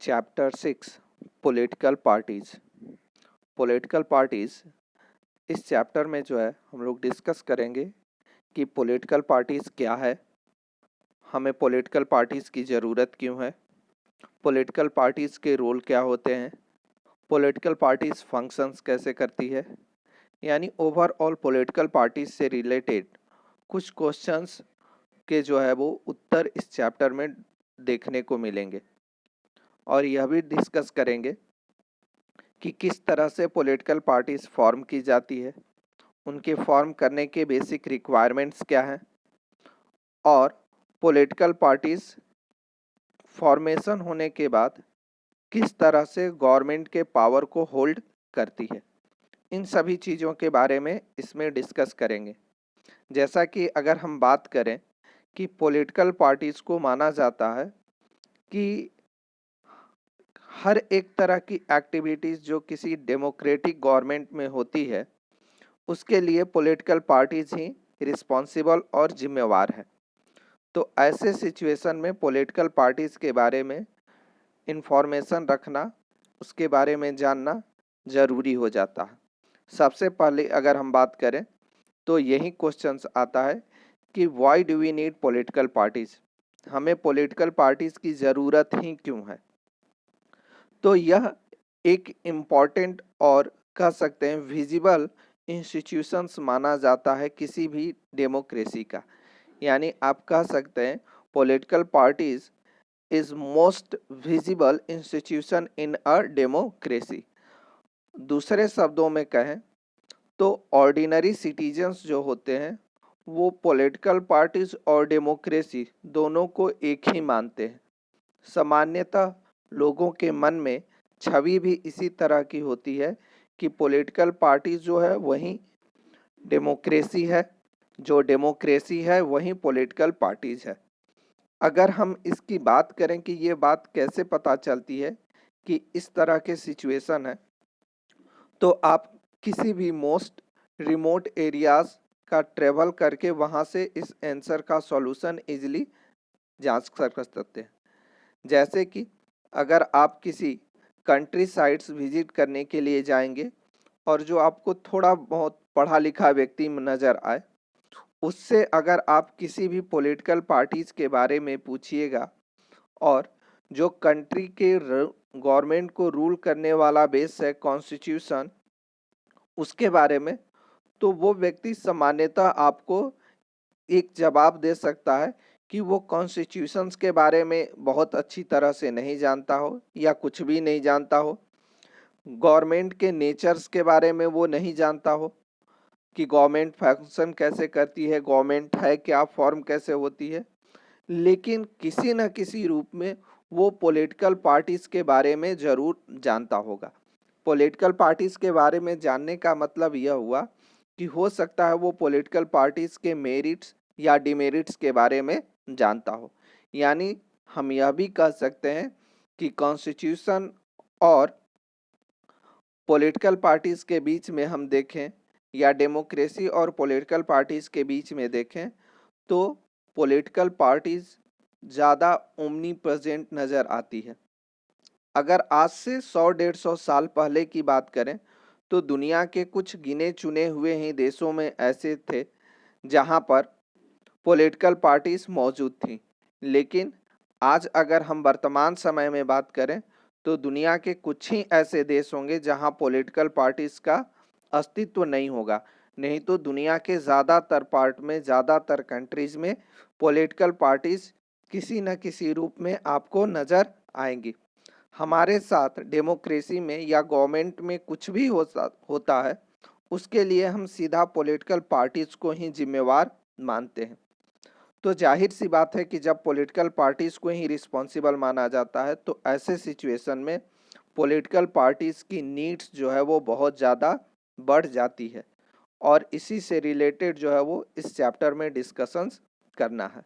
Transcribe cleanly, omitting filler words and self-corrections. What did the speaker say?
Chapter 6 political parties. Political parties इस chapter में जो है हम लोग डिस्कस करेंगे कि पॉलिटिकल पार्टीज क्या है, हमें पॉलिटिकल पार्टीज की ज़रूरत क्यों है, पॉलिटिकल पार्टीज के रोल क्या होते हैं, पॉलिटिकल पार्टीज फंक्शंस कैसे करती है, यानी ओवरऑल पॉलिटिकल पार्टीज से रिलेटेड कुछ क्वेश्चंस के जो है वो उत्तर इस चैप्टर में देखने को मिलेंगे। और यह भी डिस्कस करेंगे कि किस तरह से पॉलिटिकल पार्टीज फॉर्म की जाती है, उनके फॉर्म करने के बेसिक रिक्वायरमेंट्स क्या हैं और पॉलिटिकल पार्टीज फॉर्मेशन होने के बाद किस तरह से गवर्नमेंट के पावर को होल्ड करती है। इन सभी चीज़ों के बारे में इसमें डिस्कस करेंगे। जैसा कि अगर हम बात करें कि पॉलिटिकल पार्टीज को माना जाता है कि हर एक तरह की एक्टिविटीज़ जो किसी डेमोक्रेटिक गवर्नमेंट में होती है उसके लिए पॉलिटिकल पार्टीज ही रिस्पॉन्सिबल और जिम्मेवार है। तो ऐसे सिचुएशन में पॉलिटिकल पार्टीज के बारे में इंफॉर्मेशन रखना, उसके बारे में जानना ज़रूरी हो जाता है। सबसे पहले अगर हम बात करें तो यही क्वेश्चंस आता है कि why do we need political parties, हमें पॉलिटिकल पार्टीज की ज़रूरत ही क्यों है। तो यह एक इम्पॉर्टेंट और कह सकते हैं विजिबल इंस्टीट्यूशंस माना जाता है किसी भी डेमोक्रेसी का। यानी आप कह सकते हैं political parties is most visible institution in a democracy. दूसरे शब्दों में कहें तो ऑर्डिनरी सिटीजन्स जो होते हैं वो पॉलिटिकल पार्टीज और डेमोक्रेसी दोनों को एक ही मानते हैं। सामान्यतः लोगों के मन में छवि भी इसी तरह की होती है कि पॉलिटिकल पार्टी जो है वही डेमोक्रेसी है, जो डेमोक्रेसी है वही पॉलिटिकल पार्टीज है। अगर हम इसकी बात करें कि ये बात कैसे पता चलती है कि इस तरह के सिचुएशन है, तो आप किसी भी मोस्ट रिमोट एरियाज का ट्रेवल करके वहाँ से इस आंसर का सॉल्यूशन इजीली जांच कर सकते हैं। जैसे कि अगर आप किसी कंट्री साइड्स विजिट करने के लिए जाएंगे और जो आपको थोड़ा बहुत पढ़ा लिखा व्यक्ति नज़र आए, उससे अगर आप किसी भी पॉलिटिकल पार्टीज के बारे में पूछिएगा और जो कंट्री के गवर्नमेंट को रूल करने वाला बेस है कॉन्स्टिट्यूशन, उसके बारे में, तो वो व्यक्ति सामान्यतः आपको एक जवाब दे सकता है कि वो कॉन्स्टिट्यूशंस के बारे में बहुत अच्छी तरह से नहीं जानता हो या कुछ भी नहीं जानता हो, गवर्नमेंट के नेचर्स के बारे में वो नहीं जानता हो कि गवर्नमेंट फंक्शन कैसे करती है, गवर्नमेंट है क्या, फॉर्म कैसे होती है, लेकिन किसी न किसी रूप में वो पॉलिटिकल पार्टीज के बारे में ज़रूर जानता होगा। पॉलिटिकल पार्टीज के बारे में जानने का मतलब यह हुआ कि हो सकता है वो पॉलिटिकल पार्टीज के मेरिट्स या डिमेरिट्स के बारे में जानता हो। यानी हम यह भी कह सकते हैं कि कॉन्स्टिट्यूशन और पॉलिटिकल पार्टीज के बीच में हम देखें या डेमोक्रेसी और पॉलिटिकल पार्टीज के बीच में देखें तो पॉलिटिकल पार्टीज ज़्यादा ओमनी प्रेजेंट नज़र आती है। अगर आज से 100-150 साल पहले की बात करें तो दुनिया के कुछ गिने चुने हुए ही देशों में ऐसे थे जहां पर पॉलिटिकल पार्टीज मौजूद थी। लेकिन आज अगर हम वर्तमान समय में बात करें तो दुनिया के कुछ ही ऐसे देश होंगे जहां पॉलिटिकल पार्टीज का अस्तित्व नहीं होगा। नहीं तो दुनिया के ज़्यादातर पार्ट में, ज़्यादातर कंट्रीज में पॉलिटिकल पार्टीज किसी न किसी रूप में आपको नज़र आएंगी। हमारे साथ डेमोक्रेसी में या गवर्नमेंट में कुछ भी होता है उसके लिए हम सीधा पॉलिटिकल पार्टीज को ही जिम्मेवार मानते हैं। तो जाहिर सी बात है कि जब पॉलिटिकल पार्टीज को ही रिस्पॉन्सिबल माना जाता है तो ऐसे सिचुएशन में पॉलिटिकल पार्टीज की नीड्स जो है वो बहुत ज़्यादा बढ़ जाती है और इसी से रिलेटेड जो है वो इस चैप्टर में डिस्कशंस करना है।